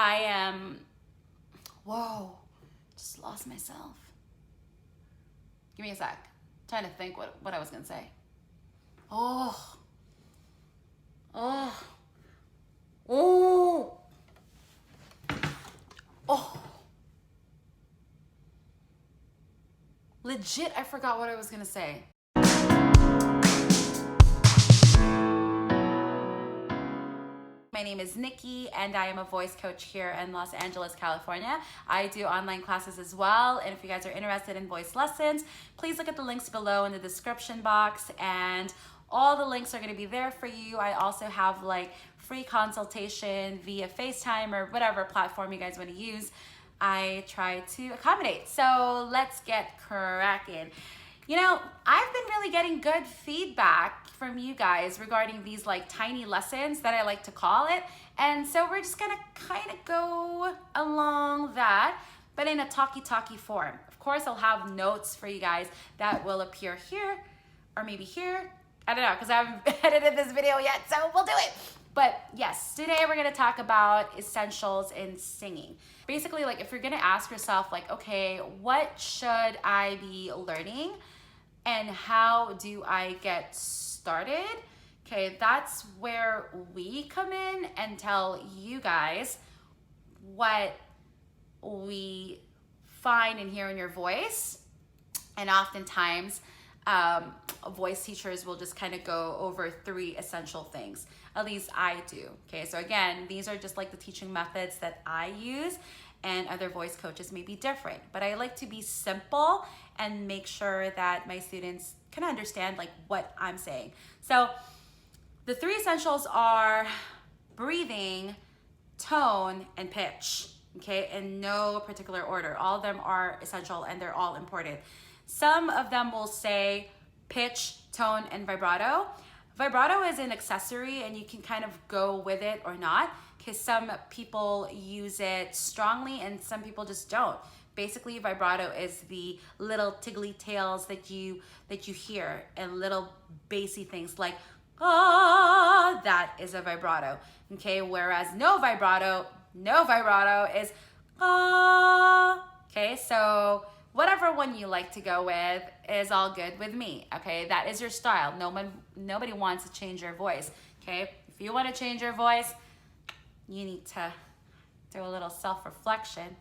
I am, whoa, just lost myself. Give me a sec. I'm trying to think what I was gonna say. Oh. Legit, I forgot what I was gonna say. My name is Nikki, and I am a voice coach here in Los Angeles, California. I do online classes as well, and if you guys are interested in voice lessons, please look at the links below in the description box, and all the links are going to be there for you. I also have like free consultation via FaceTime or whatever platform you guys want to use. I try to accommodate. So let's get cracking. You know, I've been really getting good feedback from you guys regarding these like tiny lessons that I like to call it. And so we're just gonna kind of go along that, but in a talky form. Of course, I'll have notes for you guys that will appear here or maybe here. I don't know, because I haven't edited this video yet, so we'll do it. But yes, today we're gonna talk about essentials in singing. Basically, like if you're gonna ask yourself like, okay, what should I be learning and how do I get started? Okay, that's where we come in and tell you guys what we find and hear in your voice. And oftentimes, voice teachers will just kind of go over 3 essential things. At least I do. Okay, so again, these are just like the teaching methods that I use, and other voice coaches may be different. But I like to be simple and make sure that my students can understand like what I'm saying. So the 3 essentials are breathing, tone, and pitch. Okay, in no particular order. All of them are essential and they're all important. Some of them will say pitch, tone, and vibrato. Vibrato is an accessory and you can kind of go with it or not, because some people use it strongly and some people just don't. Basically, vibrato is the little tiggly tails that you hear and little bassy things like ah, that is a vibrato. Okay, whereas no vibrato is ah. Okay, so whatever one you like to go with is all good with me. Okay, that is your style. Nobody wants to change your voice. Okay, if you want to change your voice, you need to do a little self-reflection,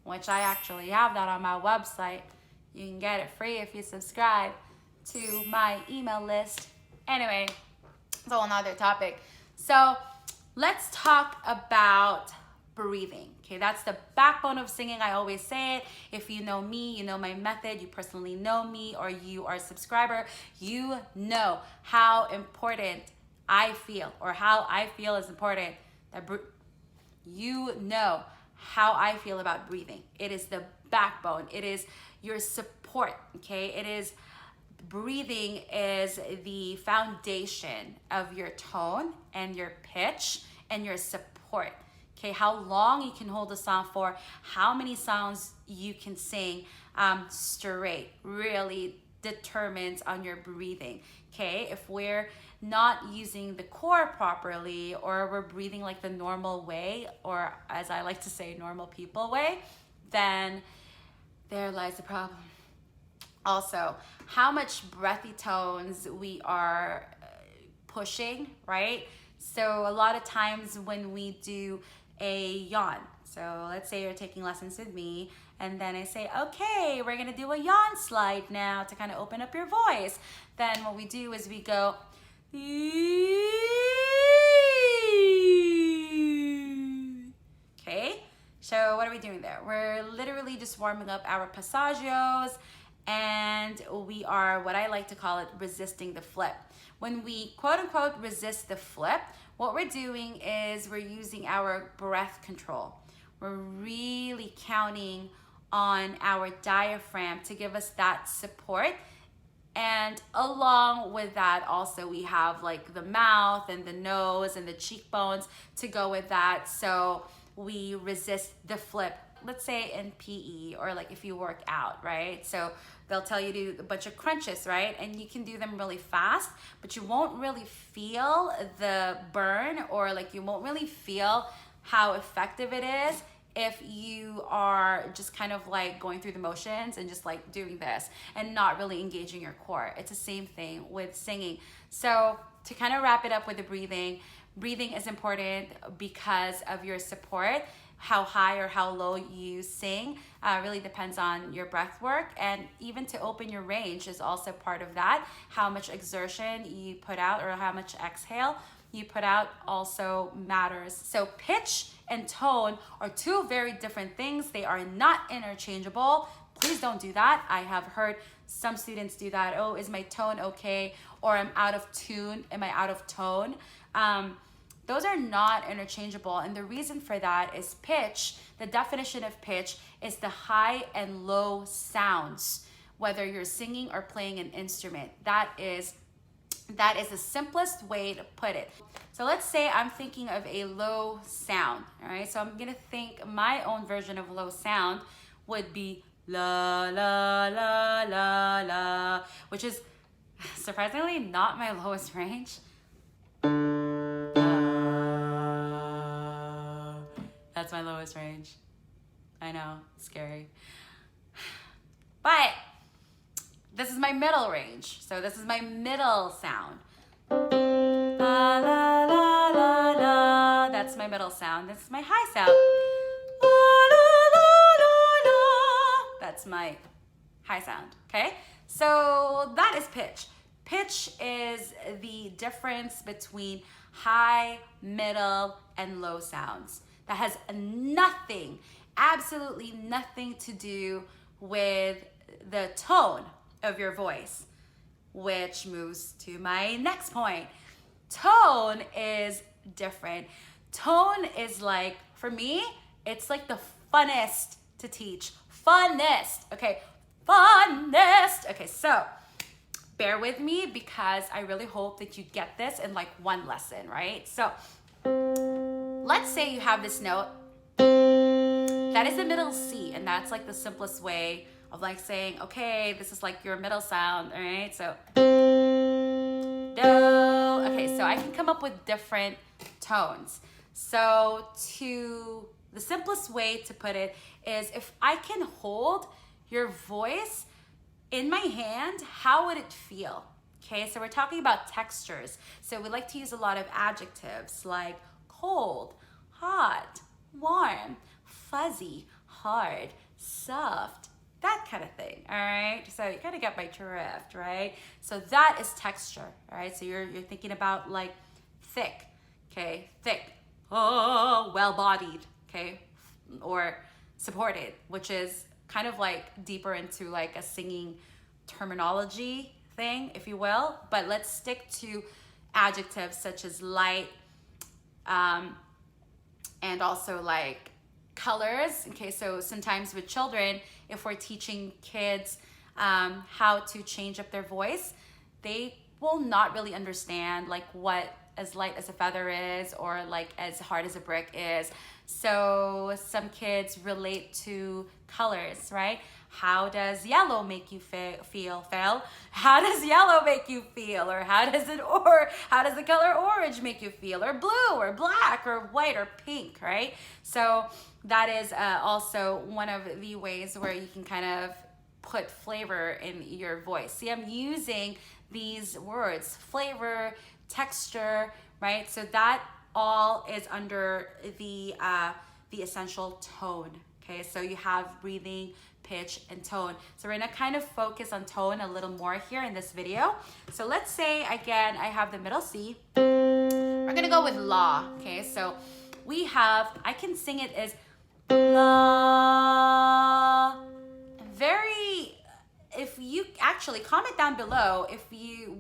which I actually have that on my website. You can get it free if you subscribe to my email list. Anyway, it's a whole nother topic. So let's talk about breathing. Okay, that's the backbone of singing. I always say it. If you know me, you know my method, you personally know me, or you are a subscriber, you know how important I feel, or how I feel is important. You know how I feel about breathing. It is the backbone. It is your support. Okay, it is breathing is the foundation of your tone and your pitch and your support. Okay, how long you can hold a song for, how many songs you can sing straight really determines on your breathing. Okay, if we're not using the core properly, or we're breathing like the normal way, or as I like to say, normal people way, then there lies the problem. Also, how much breathy tones we are pushing, right? So a lot of times when we do a yawn, so let's say you're taking lessons with me, and then I say, okay, we're gonna do a yawn slide now to kind of open up your voice. Then what we do is we go, okay, so what are we doing there? We're literally just warming up our passagios, and we are, what I like to call it, resisting the flip. When we quote unquote resist the flip, what we're doing is we're using our breath control. We're really counting on our diaphragm to give us that support. And along with that, also we have like the mouth and the nose and the cheekbones to go with that. So we resist the flip. Let's say in PE, or like if you work out, right? So they'll tell you to do a bunch of crunches, right? And you can do them really fast, but you won't really feel the burn, or like you won't really feel how effective it is if you are just kind of like going through the motions and just like doing this and not really engaging your core. It's the same thing with singing. So to kind of wrap it up with the breathing is important because of your support. How high or how low you sing really depends on your breath work, and even to open your range is also part of that. How much exertion you put out or how much exhale you put out also matters. So pitch and tone are two very different things. They are not interchangeable. Please don't do that. I have heard some students do that. Oh, is my tone okay? Or I'm out of tune. Am I out of tone? Those are not interchangeable. And the reason for that is pitch. The definition of pitch is the high and low sounds, whether you're singing or playing an instrument. That is the simplest way to put it. So let's say I'm thinking of a low sound, all right? So I'm gonna think my own version of low sound would be la, la, la, la, la, which is surprisingly not my lowest range. That's my lowest range. I know, scary. But this is my middle range. So this is my middle sound. La, la, la, la, la. That's my middle sound. This is my high sound. La, la, la, la, la. That's my high sound, okay? So that is pitch. Pitch is the difference between high, middle, and low sounds. That has nothing, absolutely nothing to do with the tone of your voice, which moves to my next point. Tone is different. Tone is like, for me, it's like the funnest to teach. Funnest, okay, funnest. Okay, so bear with me because I really hope that you get this in like one lesson, right? So let's say you have this note. That is the middle C, and that's like the simplest way of like saying, okay, this is like your middle sound, all right? So, do. Okay, so I can come up with different tones. So the simplest way to put it is if I can hold your voice in my hand, how would it feel? Okay, so we're talking about textures. So we like to use a lot of adjectives like cold, hot, warm, fuzzy, hard, soft, that kind of thing, all right? So you kind of get my drift, right? So that is texture, all right? So you're thinking about like thick, okay? Thick, oh, well-bodied, okay? Or supported, which is kind of like deeper into like a singing terminology thing, if you will. But let's stick to adjectives such as light, and also like colors. Okay, so sometimes with children, if we're teaching kids how to change up their voice, they will not really understand like what as light as a feather is or like as hard as a brick is. So some kids relate to colors, right? How does yellow make you feel? How does yellow make you feel? Or how does the color orange make you feel? Or blue or black or white or pink, right? So that is also one of the ways where you can kind of put flavor in your voice. See, I'm using these words, flavor, texture, right? So that all is under the essential tone. Okay, so you have breathing, pitch, and tone. So we're gonna kind of focus on tone a little more here in this video. So let's say, again, I have the middle C. We're gonna go with la, okay? So I can sing it as la. If you actually comment down below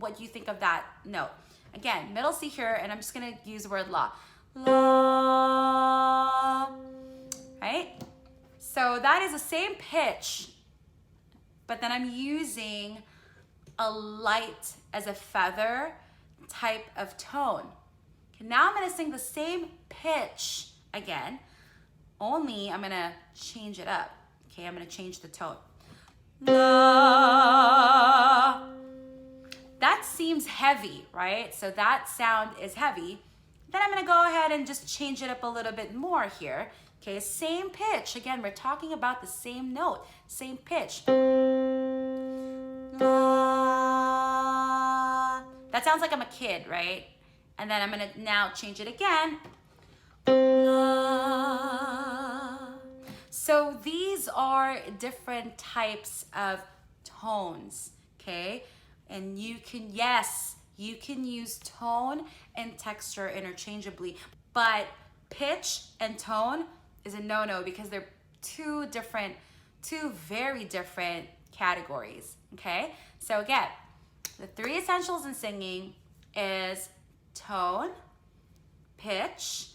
what you think of that note. Again, middle C here, and I'm just gonna use the word la. La, right? So that is the same pitch, but then I'm using a light as a feather type of tone. Okay, now I'm gonna sing the same pitch again, only I'm gonna change it up. Okay, I'm gonna change the tone. La. That seems heavy, right? So that sound is heavy. Then I'm gonna go ahead and just change it up a little bit more here. Okay, same pitch. Again, we're talking about the same note, same pitch. That sounds like I'm a kid, right? And then I'm gonna now change it again. So these are different types of tones, okay? And you can, yes, you can use tone and texture interchangeably, but pitch and tone is a no-no because they're two very different categories, okay? So again, the 3 essentials in singing is tone, pitch,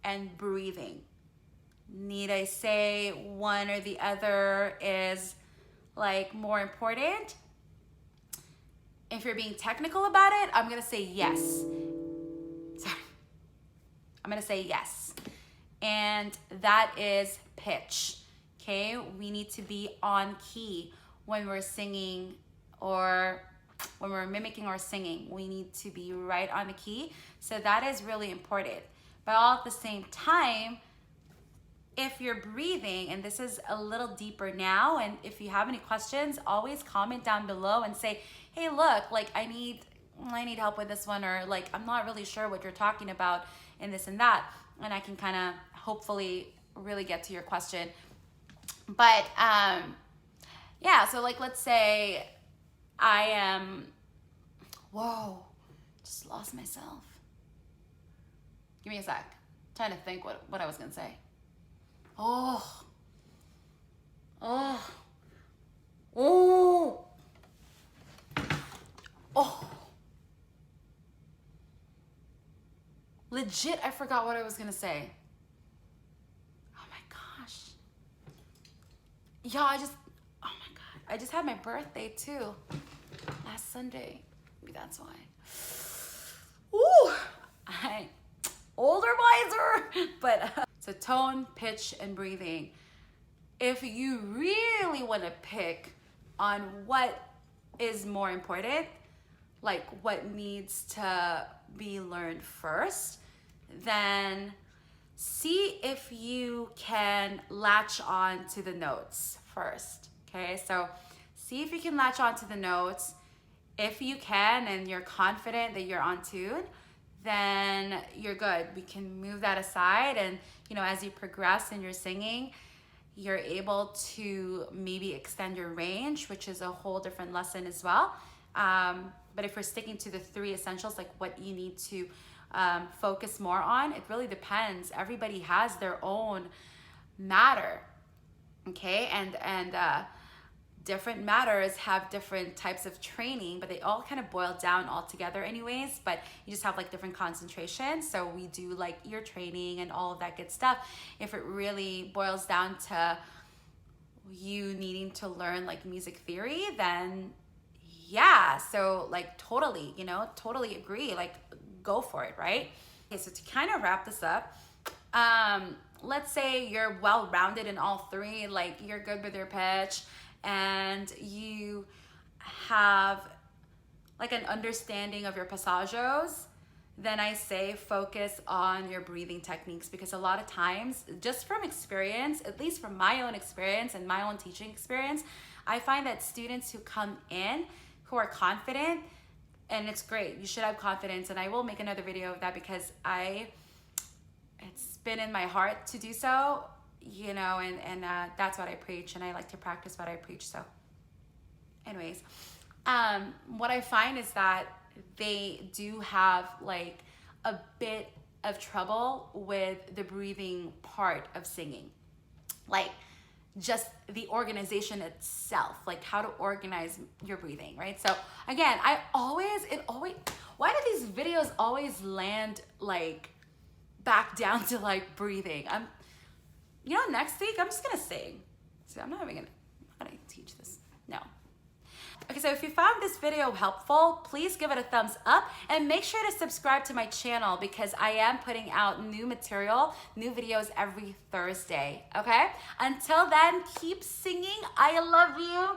and breathing. Need I say one or the other is like more important? If you're being technical about it, I'm gonna say yes. Sorry. I'm gonna say yes. And that is pitch, okay? We need to be on key when we're singing or when we're mimicking or singing. We need to be right on the key. So that is really important. But all at the same time, if you're breathing, and this is a little deeper now, and if you have any questions, always comment down below and say, hey, look, like I need help with this one, or like I'm not really sure what you're talking about in this and that, and I can kind of hopefully really get to your question. But yeah, so like let's say I am, whoa, just lost myself. Give me a sec. I'm trying to think what I was gonna say. Oh. Legit, I forgot what I was gonna say. Oh my gosh. Yeah, oh my God. I just had my birthday too. Last Sunday. Maybe that's why. Ooh. Older wiser. But so tone, pitch, and breathing. If you really want to pick on what is more important, like what needs to be learned first, then see if you can latch on to the notes first, okay? So see if you can latch on to the notes. If you can and you're confident that you're on tune, then you're good. We can move that aside, and you know, as you progress in your singing, you're able to maybe extend your range, which is a whole different lesson as well. But if we're sticking to the 3 essentials, like what you need to focus more on, it really depends. Everybody has their own matter, okay? And different matters have different types of training, but they all kind of boil down all together anyways, but you just have like different concentrations. So we do like ear training and all of that good stuff. If it really boils down to you needing to learn like music theory, then yeah, so like totally, you know, totally agree, like go for it, right? Okay, so to kind of wrap this up, let's say you're well-rounded in all 3, like you're good with your pitch, and you have like an understanding of your passaggio, then I say focus on your breathing techniques, because a lot of times, just from experience, at least from my own experience and my own teaching experience, I find that students who come in who are confident, and it's great, you should have confidence, and I will make another video of that because it's been in my heart to do so, you know, and that's what I preach, and I like to practice what I preach. So anyways, what I find is that they do have like a bit of trouble with the breathing part of singing, like just the organization itself, like how to organize your breathing, right? So again, why do these videos always land like back down to like breathing? You know, next week, I'm just gonna sing. So I'm not gonna teach this, no. Okay, so if you found this video helpful, please give it a thumbs up and make sure to subscribe to my channel, because I am putting out new material, new videos every Thursday, okay? Until then, keep singing. I love you.